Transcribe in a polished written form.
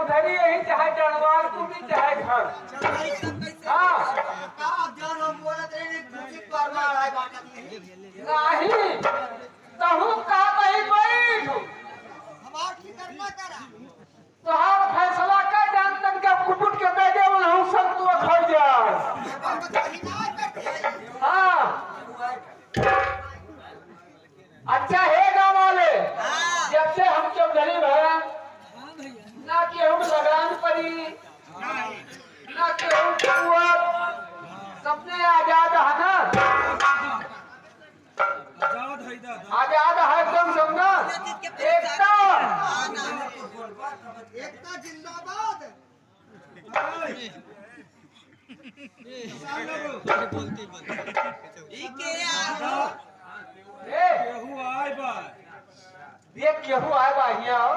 चौधरी यही चाहे जनवार को भी चाहे घर। हाँ नहीं तहु का कही बैठ तोहार फैसला कर जान तक के कुकुट के दे दे हम सब तू खा जाए। हाँ अच्छा है गाँव वाले जब से हम चौधरी भरा ना कि हम लगान पड़ी ना कि हम सबने आजाद है ना आजाद है एकदम समझा एकता एकता जिंदाबाद। ये केहू आए बा यहाँ